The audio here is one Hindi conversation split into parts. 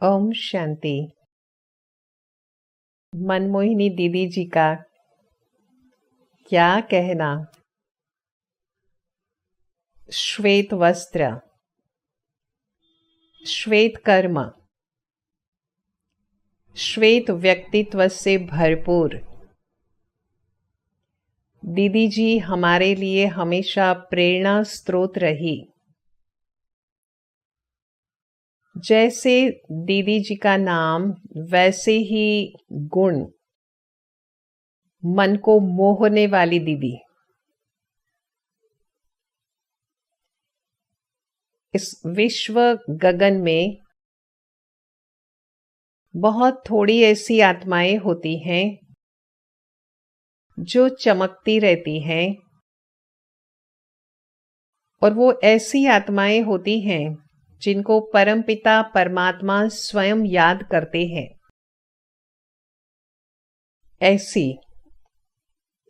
ओम शांति। मनमोहिनी दीदी जी का क्या कहना। श्वेत वस्त्र, श्वेत कर्म, श्वेत व्यक्तित्व से भरपूर दीदी जी हमारे लिए हमेशा प्रेरणा स्रोत रही। जैसे दीदी जी का नाम वैसे ही गुण, मन को मोहने वाली दीदी। इस विश्व गगन में बहुत थोड़ी ऐसी आत्माएं होती हैं जो चमकती रहती हैं, और वो ऐसी आत्माएं होती हैं जिनको परमपिता परमात्मा स्वयं याद करते हैं। ऐसी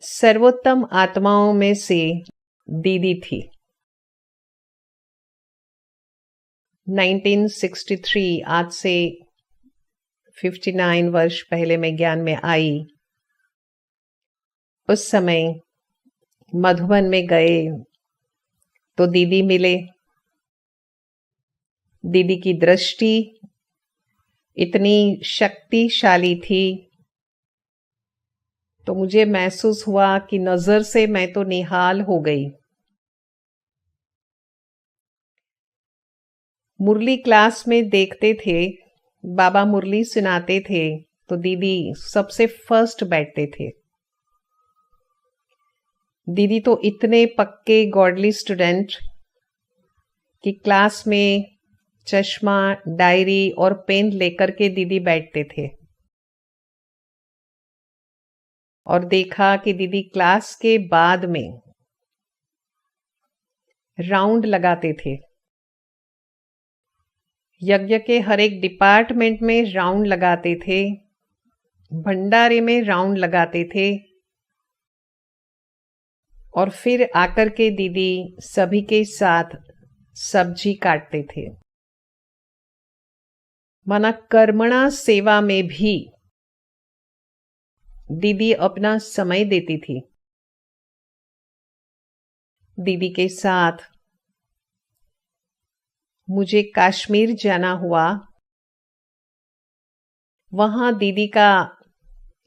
सर्वोत्तम आत्माओं में से दीदी थी। 1963, आज से 59 वर्ष पहले मैं ज्ञान में आई। उस समय मधुबन में गए तो दीदी मिले। दीदी की दृष्टि इतनी शक्तिशाली थी तो मुझे महसूस हुआ कि नजर से मैं तो निहाल हो गई। मुरली क्लास में देखते थे, बाबा मुरली सुनाते थे तो दीदी सबसे फर्स्ट बैठते थे। दीदी तो इतने पक्के गॉडली स्टूडेंट कि क्लास में चश्मा, डायरी और पेन लेकर के दीदी बैठते थे। और देखा कि दीदी क्लास के बाद में राउंड लगाते थे। यज्ञ के हर एक डिपार्टमेंट में राउंड लगाते थे, भंडारे में राउंड लगाते थे, और फिर आकर के दीदी सभी के साथ सब्जी काटते थे। माना कर्मणा सेवा में भी दीदी अपना समय देती थी। दीदी के साथ मुझे कश्मीर जाना हुआ। वहां दीदी का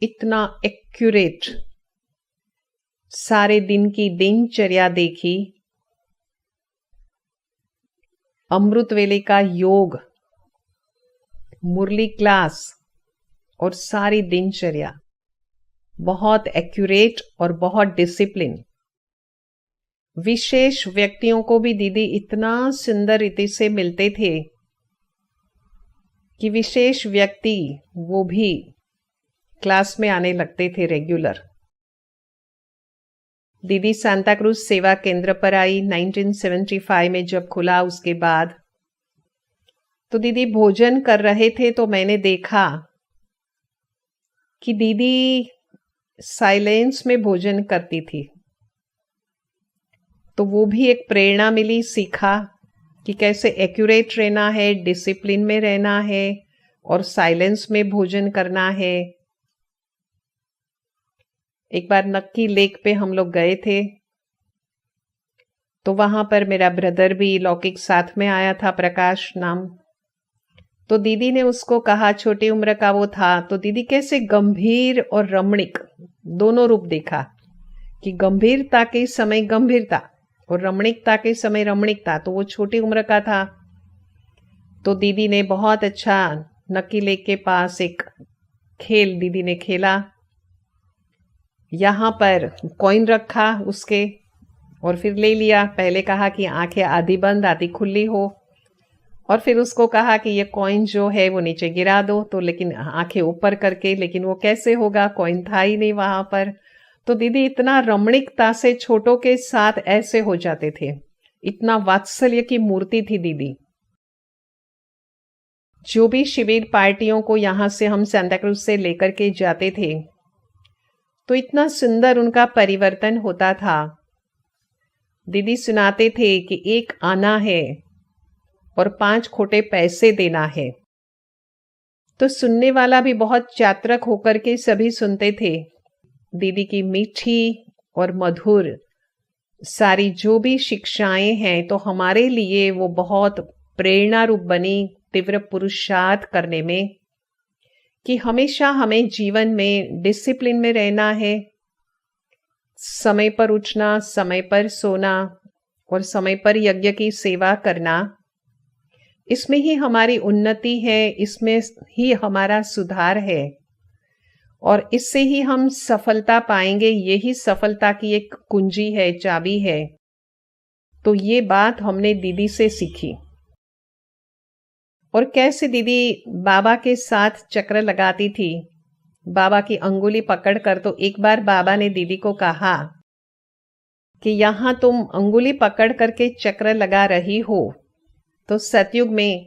इतना एक्यूरेट सारे दिन की दिनचर्या देखी। अमृत वेले का योग, मुरली क्लास और सारी दिनचर्या बहुत एक्यूरेट और बहुत डिसिप्लिन। विशेष व्यक्तियों को भी दीदी इतना सुंदर रीति से मिलते थे कि विशेष व्यक्ति वो भी क्लास में आने लगते थे रेगुलर। दीदी सांता क्रूज सेवा केंद्र पर आई 1975 में जब खुला। उसके बाद तो दीदी भोजन कर रहे थे तो मैंने देखा कि दीदी साइलेंस में भोजन करती थी। तो वो भी एक प्रेरणा मिली, सीखा कि कैसे एक्यूरेट रहना है, डिसिप्लिन में रहना है और साइलेंस में भोजन करना है। एक बार नक्की लेक पे हम लोग गए थे तो वहां पर मेरा ब्रदर भी लौकिक साथ में आया था, प्रकाश नाम। तो दीदी ने उसको कहा, छोटी उम्र का वो था, तो दीदी कैसे गंभीर और रमणीक दोनों रूप देखा कि गंभीरता के समय गंभीरता और रमणीकता के समय रमणीकता। तो वो छोटी उम्र का था। तो दीदी ने बहुत अच्छा नक्की लेक के पास एक खेल दीदी ने खेला। यहाँ पर कॉइन रखा उसके और फिर ले लिया। पहले कहा कि आंखें आधी बंद आधी खुली हो, और फिर उसको कहा कि ये कॉइन जो है वो नीचे गिरा दो। तो लेकिन आंखें ऊपर करके, लेकिन वो कैसे होगा, कॉइन था ही नहीं वहां पर। तो दीदी इतना रमणीकता से छोटों के साथ ऐसे हो जाते थे। इतना वात्सल्य की मूर्ति थी दीदी। जो भी शिविर पार्टियों को यहां से हम सांता क्रूज से लेकर के जाते थे तो इतना सुंदर उनका परिवर्तन होता था। दीदी सुनाते थे कि एक आना है और 5 खोटे पैसे देना है। तो सुनने वाला भी बहुत चातरक होकर के सभी सुनते थे। दीदी की मीठी और मधुर सारी जो भी शिक्षाएं हैं, तो हमारे लिए वो बहुत प्रेरणा रूप बनी तीव्र पुरुषार्थ करने में, कि हमेशा हमें जीवन में डिसिप्लिन में रहना है, समय पर उठना, समय पर सोना और समय पर यज्ञ की सेवा करना। इसमें ही हमारी उन्नति है, इसमें ही हमारा सुधार है और इससे ही हम सफलता पाएंगे। यही सफलता की एक कुंजी है, चाबी है। तो ये बात हमने दीदी से सीखी। और कैसे दीदी बाबा के साथ चक्र लगाती थी, बाबा की अंगुली पकड़कर। तो एक बार बाबा ने दीदी को कहा कि यहां तुम अंगुली पकड़ करके चक्र लगा रही हो, तो सतयुग में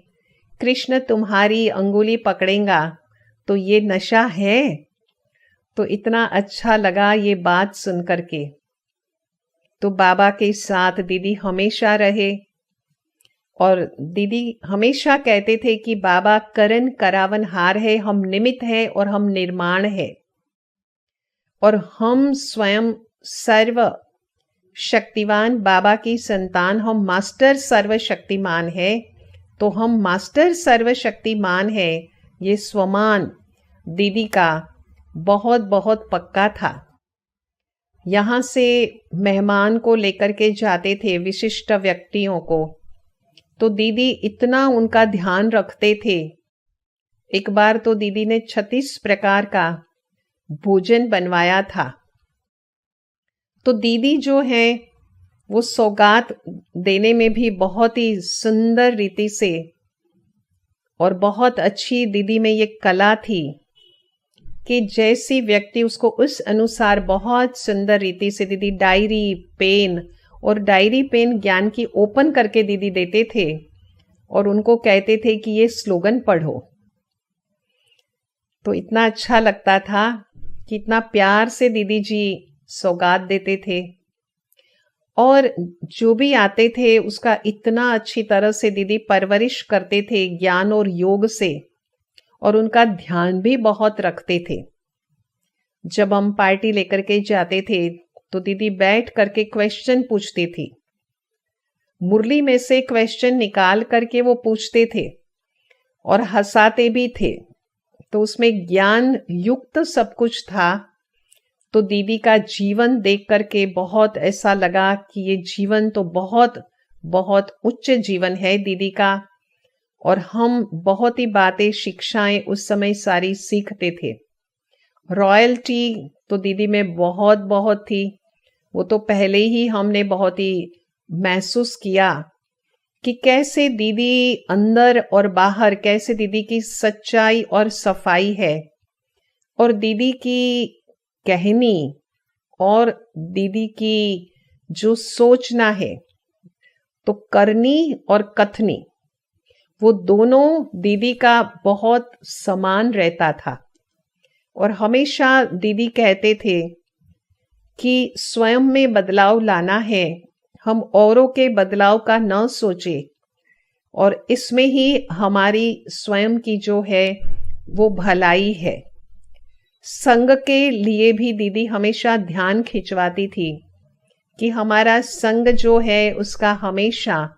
कृष्ण तुम्हारी अंगुली पकड़ेगा, तो ये नशा है। तो इतना अच्छा लगा ये बात सुन करके। तो बाबा के साथ दीदी हमेशा रहे और दीदी हमेशा कहते थे कि बाबा करन करावनहार है, हम निमित्त है और हम निर्माण है, और हम स्वयं सर्व शक्तिवान बाबा की संतान, हम मास्टर सर्वशक्तिमान है। तो हम मास्टर सर्वशक्तिमान है, ये स्वमान दीदी का बहुत बहुत पक्का था। यहाँ से मेहमान को लेकर के जाते थे, विशिष्ट व्यक्तियों को, तो दीदी इतना उनका ध्यान रखते थे। एक बार तो दीदी ने 36 प्रकार का भोजन बनवाया था। तो दीदी जो है वो सौगात देने में भी बहुत ही सुंदर रीति से, और बहुत अच्छी दीदी में ये कला थी कि जैसी व्यक्ति उसको उस अनुसार बहुत सुंदर रीति से दीदी डायरी पेन, और डायरी पेन ज्ञान की ओपन करके दीदी देते थे और उनको कहते थे कि ये स्लोगन पढ़ो। तो इतना अच्छा लगता था कि इतना प्यार से दीदी जी सौगात देते थे, और जो भी आते थे उसका इतना अच्छी तरह से दीदी परवरिश करते थे ज्ञान और योग से, और उनका ध्यान भी बहुत रखते थे। जब हम पार्टी लेकर के जाते थे तो दीदी बैठ करके क्वेश्चन पूछती थी, मुरली में से क्वेश्चन निकाल करके वो पूछते थे और हंसाते भी थे। तो उसमें ज्ञान युक्त सब कुछ था। तो दीदी का जीवन देख करके बहुत ऐसा लगा कि ये जीवन तो बहुत बहुत उच्च जीवन है दीदी का, और हम बहुत ही बातें शिक्षाएं उस समय सारी सीखते थे। रॉयल्टी तो दीदी में बहुत बहुत थी, वो तो पहले ही हमने बहुत ही महसूस किया कि कैसे दीदी अंदर और बाहर, कैसे दीदी की सच्चाई और सफाई है, और दीदी की कहनी और दीदी की जो सोचना है, तो करनी और कथनी, वो दोनों दीदी का बहुत समान रहता था। और हमेशा दीदी कहते थे कि स्वयं में बदलाव लाना है, हम औरों के बदलाव का न सोचे, और इसमें ही हमारी स्वयं की जो है वो भलाई है। संग के लिए भी दीदी हमेशा ध्यान खिंचवाती थी कि हमारा संग जो है उसका हमेशा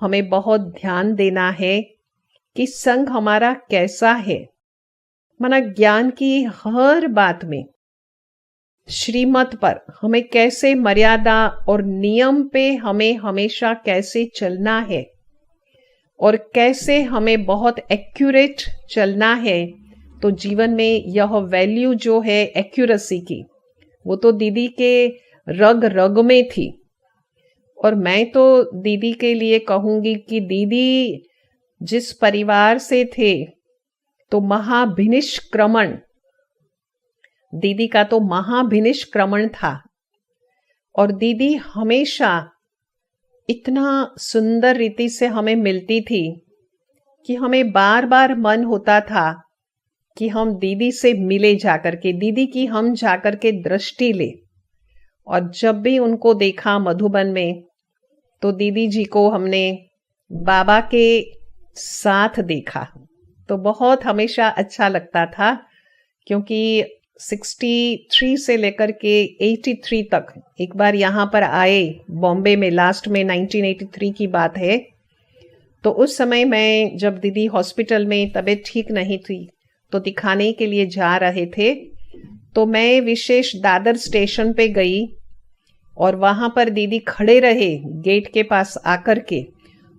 हमें बहुत ध्यान देना है कि संग हमारा कैसा है। माना ज्ञान की हर बात में, श्रीमत पर हमें कैसे मर्यादा और नियम पे हमें हमेशा कैसे चलना है, और कैसे हमें बहुत एक्यूरेट चलना है। तो जीवन में यह वैल्यू जो है एक्यूरेसी की, वो तो दीदी के रग रग में थी। और मैं तो दीदी के लिए कहूंगी कि दीदी जिस परिवार से थे, तो महाभिनिष्क्रमण, दीदी का तो महाभिनिष्क्रमण था। और दीदी हमेशा इतना सुंदर रीति से हमें मिलती थी कि हमें बार बार मन होता था कि हम दीदी से मिले जाकर के, दीदी की हम जाकर के दृष्टि ले। और जब भी उनको देखा मधुबन में, तो दीदी जी को हमने बाबा के साथ देखा। तो बहुत हमेशा अच्छा लगता था, क्योंकि 63 से लेकर के 83 तक एक बार यहाँ पर आए बॉम्बे में, लास्ट में 1983 की बात है। तो उस समय मैं जब दीदी हॉस्पिटल में तबीयत ठीक नहीं थी तो दिखाने के लिए जा रहे थे, तो मैं विशेष दादर स्टेशन पे गई और वहां पर दीदी खड़े रहे गेट के पास आकर के।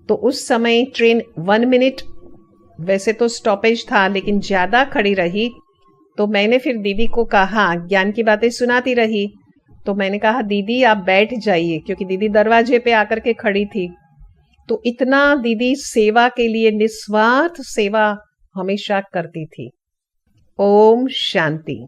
तो उस समय ट्रेन 1 मिनट वैसे तो स्टॉपेज था लेकिन ज्यादा खड़ी रही। तो मैंने फिर दीदी को कहा, ज्ञान की बातें सुनाती रही, तो मैंने कहा दीदी आप बैठ जाइए, क्योंकि दीदी दरवाजे पे आकर के खड़ी थी। तो इतना दीदी सेवा के लिए निस्वार्थ सेवा हमेशा करती थी। ओम शांति।